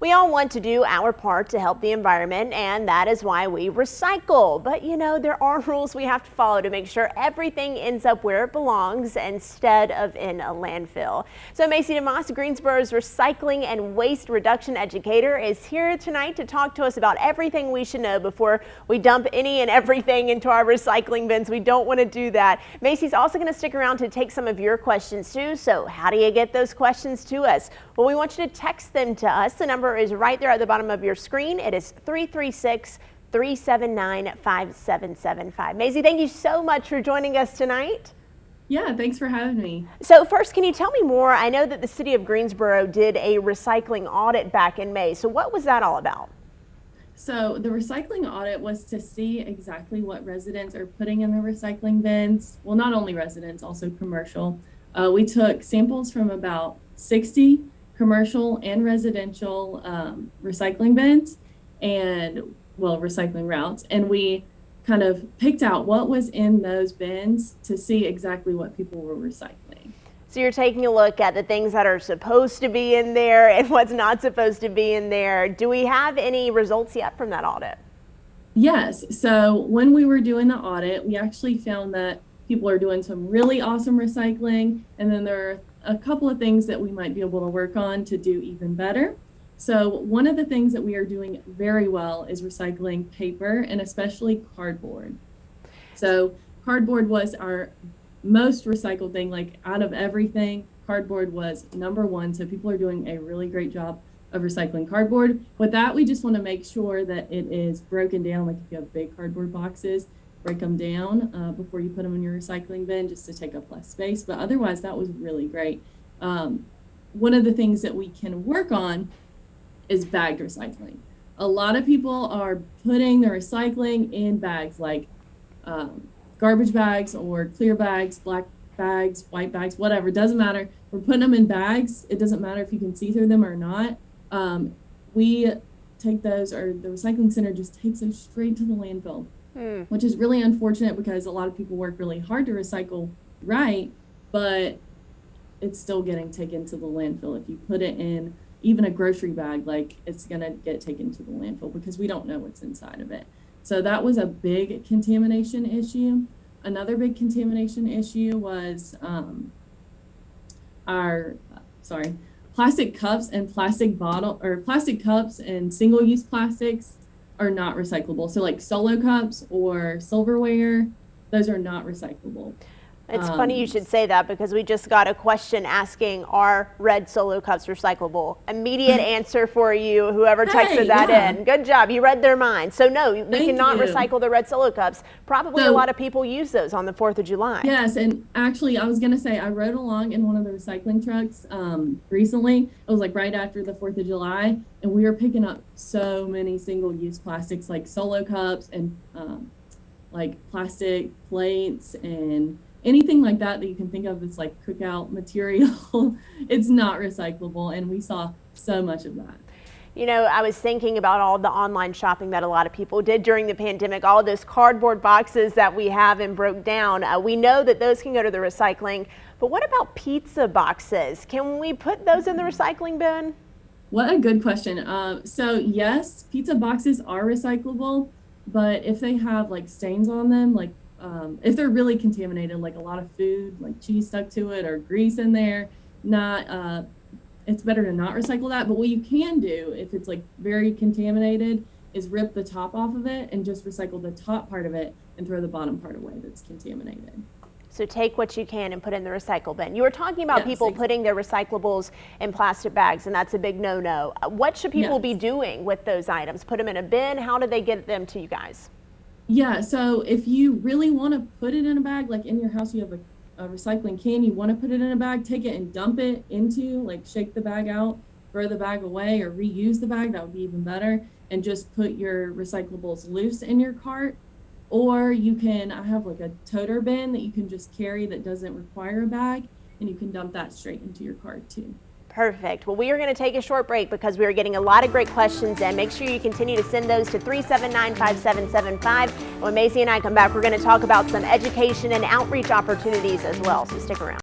We all want to do our part to help the environment, and that is why we recycle. But you know, there are rules we have to follow to make sure everything ends up where it belongs instead of in a landfill. So Macy DeMoss, Greensboro's recycling and waste reduction educator, is here tonight to talk to us about everything we should know before we dump any and everything into our recycling bins. We don't want to do that. Macy's also going to stick around to take some of your questions too. So how do you get those questions to us? Well, we want you to text them to us. The number is right there at the bottom of your screen. It is 336-379-5775. Macy, thank you so much for joining us tonight. Yeah, thanks for having me. So first, can you tell me more? I know that the city of Greensboro did a recycling audit back in May. So what was that all about? So the recycling audit was to see exactly what residents are putting in their recycling bins. Well, not only residents, also commercial. We took samples from about 60 commercial and residential recycling bins and, well, recycling routes. And we kind of picked out what was in those bins to see exactly what people were recycling. So you're taking a look at the things that are supposed to be in there and what's not supposed to be in there. Do we have any results yet from that audit? Yes. So when we were doing the audit, we actually found that people are doing some really awesome recycling, and then there are a couple of things that we might be able to work on to do even better. So one of the things that we are doing very well is recycling paper, and especially cardboard. So cardboard was our most recycled thing. Like, out of everything, cardboard was number one. So people are doing a really great job of recycling cardboard. With that, we just want to make sure that it is broken down. Like, if you have big cardboard boxes, break them down before you put them in your recycling bin, just to take up less space. But otherwise, that was really great. One of the things that we can work on is bagged recycling. A lot of people are putting their recycling in bags, like garbage bags or clear bags, black bags, white bags, whatever, doesn't matter. We're putting them in bags. It doesn't matter if you can see through them or not. We take those, or the recycling center just takes those straight to the landfill, which is really unfortunate because a lot of people work really hard to recycle right, but it's still getting taken to the landfill. If you put it in even a grocery bag, like, it's gonna get taken to the landfill because we don't know what's inside of it. So that was a big contamination issue. Another big contamination issue was plastic cups and plastic cups and single-use plastics are not recyclable. So like Solo cups or silverware, those are not recyclable. It's funny you should say that, because we just got a question asking, are red Solo cups recyclable? Immediate answer for you, whoever texted that in. Good job, you read their mind. So no, we cannot recycle the red Solo cups. Probably a lot of people use those on the 4th of July. Yes, and actually I was gonna say, I rode along in one of the recycling trucks recently. It was like right after the 4th of July, and we were picking up so many single-use plastics, like Solo cups and like plastic plates and anything like that you can think of that's like cookout material. It's not recyclable, and we saw so much of that. You know, I was thinking about all the online shopping that a lot of people did during the pandemic, all of those cardboard boxes that we have and broke down. We know that those can go to the recycling, but what about pizza boxes? Can we put those in the recycling bin? What a good question. So yes, pizza boxes are recyclable, but if they have like stains on them, like if they're really contaminated, like a lot of food, like cheese stuck to it or grease in there, it's better to not recycle that. But what you can do, if it's like very contaminated, is rip the top off of it and just recycle the top part of it and throw the bottom part away that's contaminated. So take what you can and put in the recycle bin. You were talking about people putting their recyclables in plastic bags, and that's a big no-no. What should people be doing with those items? Put them in a bin? How do they get them to you guys? Yeah, so if you really want to put it in a bag, like in your house you have a recycling can, you want to put it in a bag, take it and dump it into, like, shake the bag out, throw the bag away, or reuse the bag, that would be even better, and just put your recyclables loose in your cart. Or you can, I have like a toter bin that you can just carry that doesn't require a bag, and you can dump that straight into your cart too. Perfect. Well, we are going to take a short break because we are getting a lot of great questions, and make sure you continue to send those to 379-5775. When Macy and I come back, we're going to talk about some education and outreach opportunities as well, so stick around.